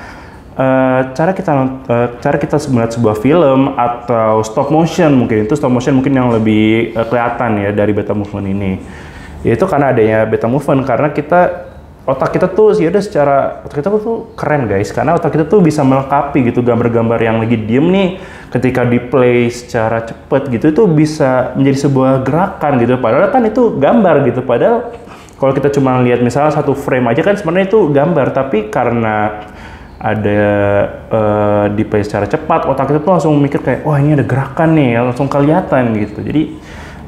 cara kita melihat sebuah film atau stop motion, mungkin yang lebih kelihatan ya dari beta movement ini, yaitu karena adanya beta movement, karena otak kita tuh otak kita tuh keren guys, karena otak kita tuh bisa melengkapi gitu gambar-gambar yang lagi diem nih, ketika di play secara cepet gitu itu bisa menjadi sebuah gerakan gitu, padahal kan itu gambar gitu, padahal kalau kita cuma lihat misalnya satu frame aja kan sebenarnya itu gambar, tapi karena ada di play secara cepat, otak kita tuh langsung mikir kayak, wah ini ada gerakan nih, langsung kelihatan gitu. Jadi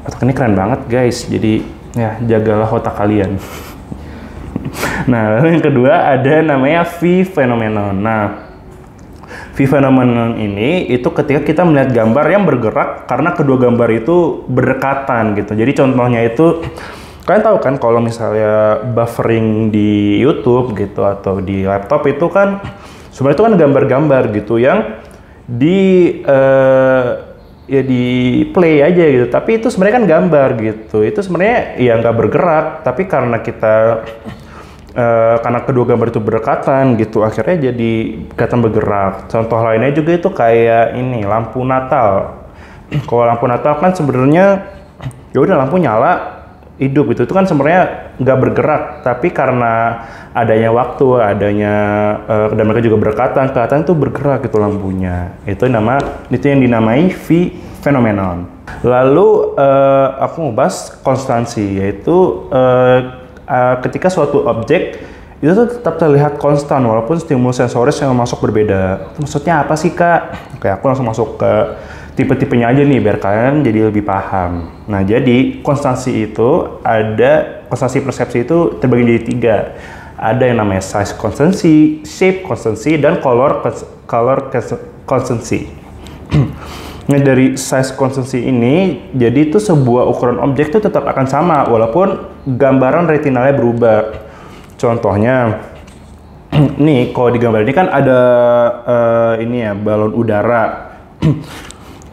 otak ini keren banget guys. Jadi ya jagalah otak kalian. Nah, lalu yang kedua ada namanya V phenomenon. Nah, V phenomenon ini itu ketika kita melihat gambar yang bergerak karena kedua gambar itu berdekatan gitu. Jadi contohnya itu kalian tahu kan kalau misalnya buffering di YouTube gitu atau di laptop itu kan sebenarnya itu kan gambar-gambar gitu yang ya di play aja gitu, tapi itu sebenarnya kan gambar gitu. Itu sebenarnya ya nggak bergerak, tapi karena karena kedua gambar itu berdekatan gitu, akhirnya jadi kelihatan bergerak. Contoh lainnya juga itu kayak ini lampu Natal. Kalau lampu Natal kan sebenarnya ya udah lampu nyala hidup itu kan sebenarnya nggak bergerak, tapi karena adanya waktu, dan mereka juga berdekatan, kelihatan itu bergerak gitu lampunya. Itu yang dinamai V phenomenon. Lalu aku mau bahas konstansi, yaitu ketika suatu objek itu tuh tetap terlihat konstan walaupun stimulus sensoris yang masuk berbeda. Itu maksudnya apa sih kak? Oke, aku langsung masuk ke tipe-tipenya aja nih biar kalian jadi lebih paham. Nah, jadi konstansi persepsi itu terbagi jadi 3. Ada yang namanya size constancy, shape constancy, dan color constancy. Nah, dari size constancy ini, jadi itu sebuah ukuran objek itu tetap akan sama walaupun gambaran retinalnya berubah. Contohnya, nih kalau di gambar ini kan ada balon udara.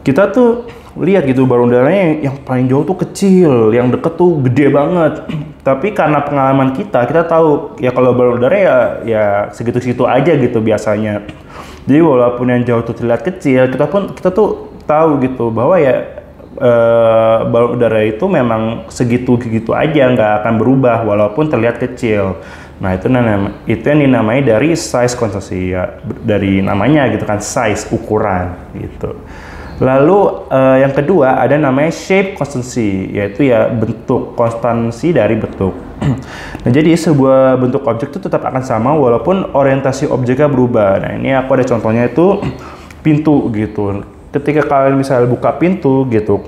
Kita tuh lihat gitu balon udaranya yang paling jauh tuh kecil, yang deket tuh gede banget. Tapi karena pengalaman kita tahu ya kalau balon udara ya segitu-segitu aja gitu biasanya. Jadi walaupun yang jauh tuh terlihat kecil, kita tuh tahu gitu bahwa ya balon udara itu memang segitu-gitu aja, nggak akan berubah walaupun terlihat kecil. Nah, itu yang dinamai dari size constancy ya, dari namanya gitu kan, size, ukuran gitu. Lalu yang kedua ada namanya shape constancy, yaitu ya bentuk, konstansi dari bentuk. Nah, jadi sebuah bentuk objek itu tetap akan sama walaupun orientasi objeknya berubah. Nah, ini aku ada contohnya itu pintu gitu. Ketika kalian misalnya buka pintu gitu,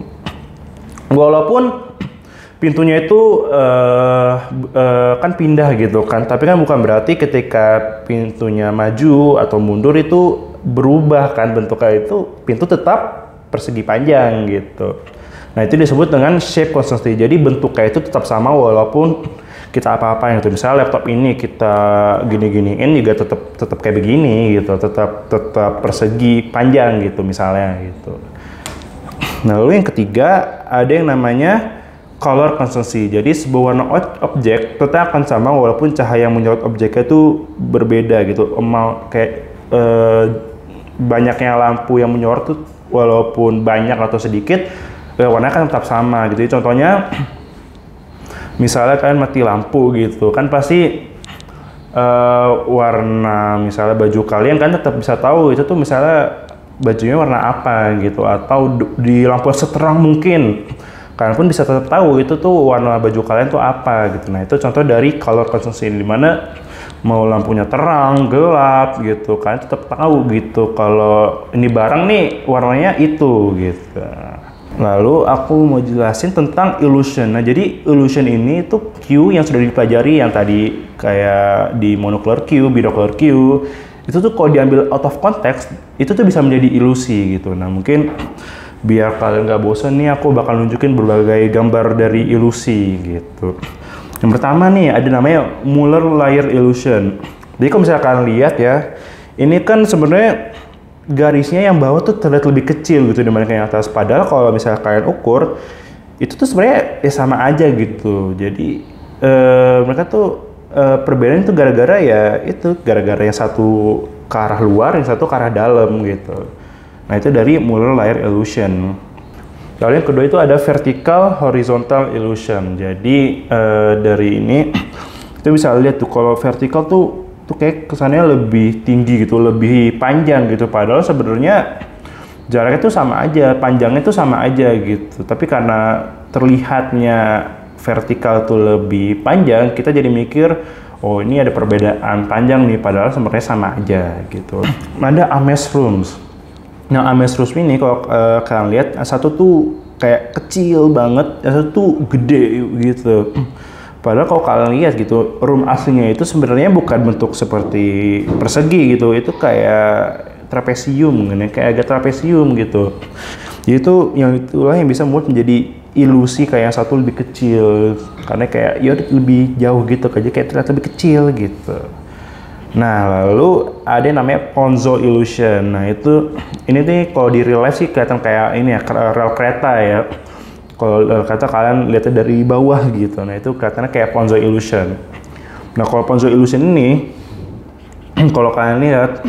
walaupun pintunya itu kan pindah gitu kan, tapi kan bukan berarti ketika pintunya maju atau mundur itu berubah kan bentuknya, itu pintu tetap persegi panjang gitu. Nah, itu disebut dengan shape constancy. Jadi bentuknya itu tetap sama walaupun kita apa-apain gitu. Misalnya laptop ini kita gini-giniin juga tetap kayak begini gitu, tetap persegi panjang gitu misalnya gitu. Nah, lalu yang ketiga ada yang namanya color constancy. Jadi sebuah warna objek tetap akan sama walaupun cahaya yang menyorot objeknya itu berbeda gitu. Kayak banyaknya lampu yang menyorot tuh walaupun banyak atau sedikit, warnanya kan tetap sama gitu. Contohnya misalnya kalian mati lampu gitu kan, pasti warna misalnya baju kalian kan tetap bisa tahu itu tuh misalnya bajunya warna apa gitu, atau di lampu seterang mungkin kalian pun bisa tetap tahu itu tuh warna baju kalian tuh apa gitu. Nah, itu contoh dari color constancy, di mana mau lampunya terang, gelap gitu, kalian tetap tahu gitu kalau ini barang nih warnanya itu gitu. Lalu aku mau jelasin tentang illusion. Nah, jadi illusion ini tuh cue yang sudah dipelajari yang tadi kayak di monocular cue, binocular cue. Itu tuh kalau diambil out of context, itu tuh bisa menjadi ilusi gitu. Nah, mungkin biar kalian nggak bosan nih, aku bakal nunjukin berbagai gambar dari ilusi gitu. Yang pertama nih ada namanya Muller layer illusion. Jadi kalau misalnya kalian lihat ya, ini kan sebenarnya garisnya yang bawah tuh terlihat lebih kecil gitu dibandingkan yang atas. Padahal kalau misalnya kalian ukur, itu tuh sebenarnya ya sama aja gitu. Jadi mereka tuh perbedaan itu gara-gara yang satu ke arah luar, yang satu ke arah dalam gitu. Nah, itu dari Muller layer illusion. Lalu yang kedua itu ada vertical horizontal illusion. Jadi dari ini kita bisa lihat tuh kalau vertical tuh kayak kesannya lebih tinggi gitu, lebih panjang gitu. Padahal sebenarnya jaraknya tuh sama aja, panjangnya tuh sama aja gitu. Tapi karena terlihatnya vertikal tuh lebih panjang, kita jadi mikir, oh ini ada perbedaan panjang nih, padahal sebenarnya sama aja gitu. Ada Ames Rooms. Nah, Ames Rooms ini kalau kalian lihat, satu tuh kayak kecil banget, yang satu tuh gede gitu. Padahal kalau kalian lihat gitu, room aslinya itu sebenarnya bukan bentuk seperti persegi gitu, itu kayak trapesium, kayak agak trapesium gitu. Jadi itu itulah yang bisa membuat menjadi ilusi kayak yang satu lebih kecil, karena kayak ya lebih jauh gitu, kayak terlihat lebih kecil gitu. Nah, lalu ada yang namanya Ponzo Illusion. Nah, ini nih kalau di real life sih kelihatan kayak ini ya, rel kereta ya. Kalau kereta kalian lihatnya dari bawah gitu. Nah, itu kelihatannya kayak Ponzo Illusion. Nah, kalau Ponzo Illusion ini, kalau kalian lihat,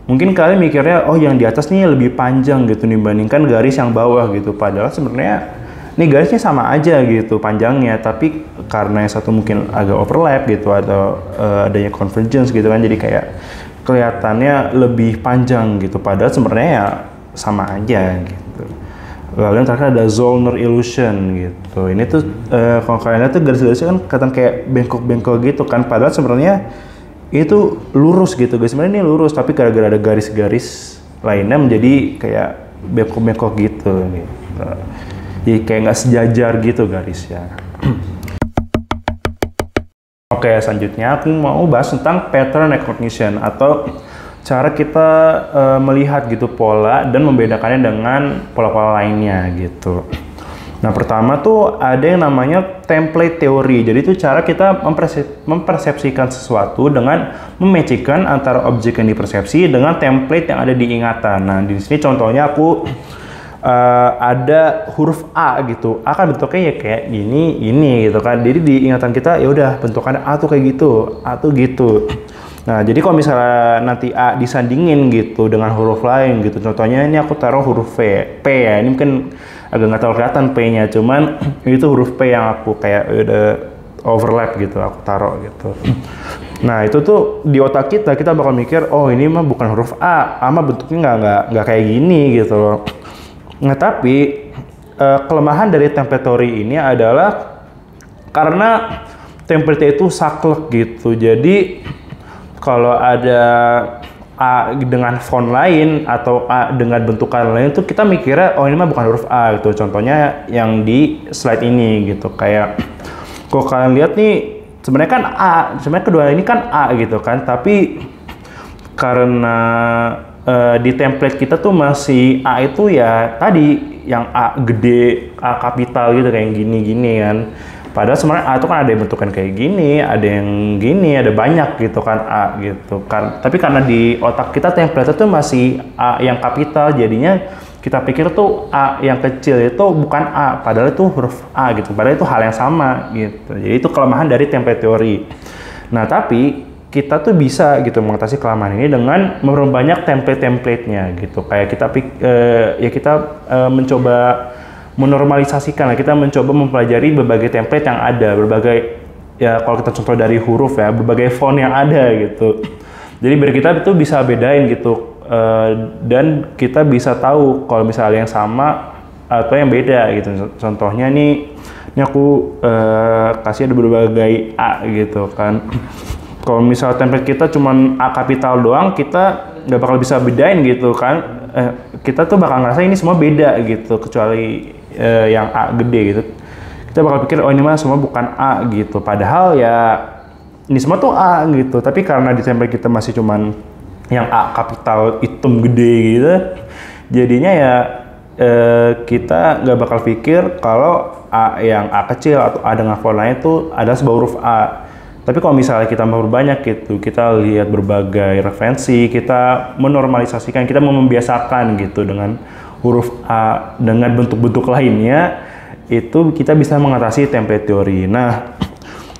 mungkin kalian mikirnya, oh yang di atas nih lebih panjang gitu dibandingkan garis yang bawah gitu. Padahal sebenarnya ini garisnya sama aja gitu panjangnya, tapi karena yang satu mungkin agak overlap gitu atau adanya convergence gitu kan, jadi kayak kelihatannya lebih panjang gitu, padahal sebenarnya ya sama aja gitu. Lalu yang terakhir ada Zollner Illusion gitu. Ini tuh kalau kalian lihat tuh garis-garisnya kan kelihatan kayak bengkok-bengkok gitu kan, padahal sebenarnya itu lurus gitu guys. Sebenarnya ini lurus, tapi gara-gara ada garis-garis lainnya menjadi kayak bengkok-bengkok gitu. Jadi kayak nggak sejajar gitu garisnya. Oke, selanjutnya aku mau bahas tentang pattern recognition atau cara kita melihat gitu pola dan membedakannya dengan pola-pola lainnya gitu. Nah, pertama tuh ada yang namanya template teori. Jadi itu cara kita mempersepsikan sesuatu dengan mematchingkan antara objek yang dipersepsi dengan template yang ada di ingatan. Nah, di sini contohnya aku ada huruf A gitu. A kan bentuknya ya kayak ini gitu kan. Jadi di ingatan kita ya udah bentukannya A tuh kayak gitu, A tuh gitu. Nah, jadi kalau misalnya nanti A disandingin gitu dengan huruf lain gitu. Contohnya ini aku taruh huruf P ya. Ini mungkin agak nggak terlalu kelihatan P-nya, cuman itu huruf P yang aku kayak udah overlap gitu, aku taruh gitu. Nah, itu tuh di otak kita bakal mikir, oh ini mah bukan huruf A mah bentuknya nggak kayak gini gitu. Nah, tapi kelemahan dari template teori ini adalah karena template itu saklek gitu. Jadi kalau ada A dengan font lain atau A dengan bentukan lain tuh kita mikirnya oh ini mah bukan huruf A gitu. Contohnya yang di slide ini gitu. Kayak kalau kalian lihat nih sebenarnya kan A, sebenarnya kedua ini kan A gitu kan, tapi karena di template kita tuh masih A itu ya tadi yang A gede, A kapital gitu kayak gini-gini kan. Padahal sebenarnya A itu kan ada yang bentukan kayak gini, ada yang gini, ada banyak gitu kan A gitu kan. Tapi karena di otak kita template itu masih A yang kapital, jadinya kita pikir tuh A yang kecil itu bukan A, padahal itu huruf A gitu. Padahal itu hal yang sama gitu. Jadi itu kelemahan dari template teori. Nah, tapi kita tuh bisa gitu mengatasi kelemahan ini dengan memperbanyak template-templatenya gitu. Kayak kita mencoba menormalisasikan, kita mencoba mempelajari berbagai template yang ada, berbagai ya kalau kita contoh dari huruf ya, berbagai font yang ada gitu. Jadi biar kita itu bisa bedain gitu dan kita bisa tahu kalau misalnya yang sama atau yang beda gitu. Contohnya ini aku kasih ada berbagai A gitu kan. Kalau misal template kita cuman A kapital doang, kita nggak bakal bisa bedain gitu kan. Kita tuh bakal ngerasa ini semua beda gitu, kecuali yang A gede gitu. Kita bakal pikir, oh ini mah semua bukan A gitu. Padahal ya ini semua tuh A gitu. Tapi karena di template kita masih cuman yang A kapital hitam gede gitu, jadinya ya kita nggak bakal pikir kalau A yang A kecil atau A dengan font lain itu adalah sebuah huruf A. Tapi kalau misalnya kita memperbanyak gitu, kita lihat berbagai referensi, kita menormalisasikan, kita membiasakan gitu dengan huruf A dengan bentuk-bentuk lainnya, itu kita bisa mengatasi template teori. Nah,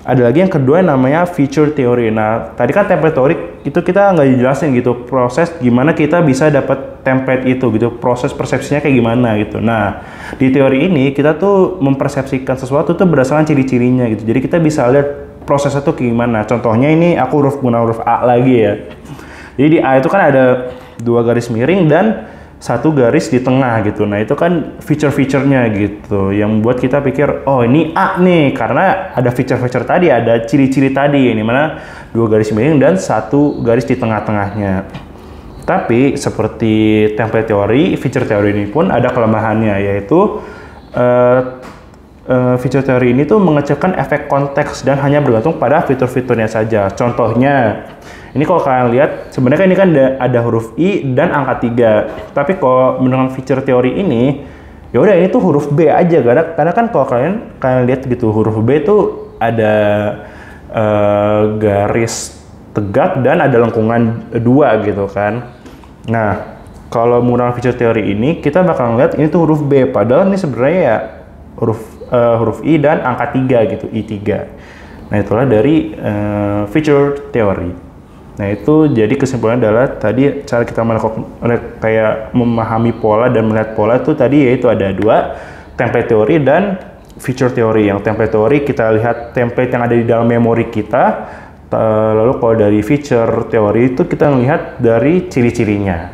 ada lagi yang kedua yang namanya feature teori. Nah, tadi kan template teori itu kita nggak dijelasin gitu, proses gimana kita bisa dapat template itu gitu, proses persepsinya kayak gimana gitu. Nah, di teori ini kita tuh mempersepsikan sesuatu tuh berdasarkan ciri-cirinya gitu. Jadi kita bisa lihat prosesnya tuh gimana. Contohnya ini aku guna huruf A lagi ya. Jadi di A itu kan ada dua garis miring dan satu garis di tengah gitu. Nah, itu kan feature-featurenya gitu yang buat kita pikir, oh ini A nih karena ada feature-feature tadi, ada ciri-ciri tadi, ini mana dua garis miring dan satu garis di tengah-tengahnya. Tapi seperti template teori, feature teori ini pun ada kelemahannya, yaitu feature teori ini tuh mengecilkan efek konteks dan hanya bergantung pada fitur-fiturnya saja. Contohnya, ini kalau kalian lihat, sebenarnya ini kan ada huruf I dan angka 3. Tapi kalau menurut feature teori ini, ya udah ini tuh huruf B aja. Karena kan kalau kalian lihat gitu, huruf B tuh ada garis tegak dan ada lengkungan 2 gitu kan. Nah, kalau menggunakan feature teori ini, kita bakal ngeliat ini tuh huruf B. Padahal ini sebenarnya ya huruf I dan angka 3 gitu, I3. Nah, itulah dari feature teori. Nah, itu jadi kesimpulannya adalah tadi cara kita kayak memahami pola dan melihat pola itu tadi yaitu ada dua, template teori dan feature teori. Yang template teori kita lihat template yang ada di dalam memori kita, lalu kalau dari feature teori itu kita melihat dari ciri-cirinya.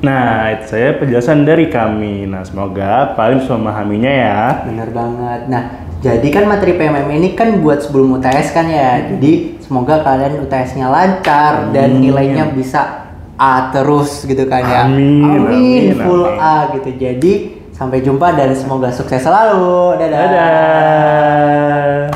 Nah, itu saya penjelasan dari kami. Nah, semoga kalian bisa memahaminya ya. Bener banget. Nah, jadi kan materi PMM ini kan buat sebelum UTS kan ya. Jadi semoga kalian UTS-nya lancar dan nilainya bisa A terus gitu kan ya. Amin. Full A gitu. Jadi sampai jumpa dan semoga sukses selalu. Dadah. Dadah.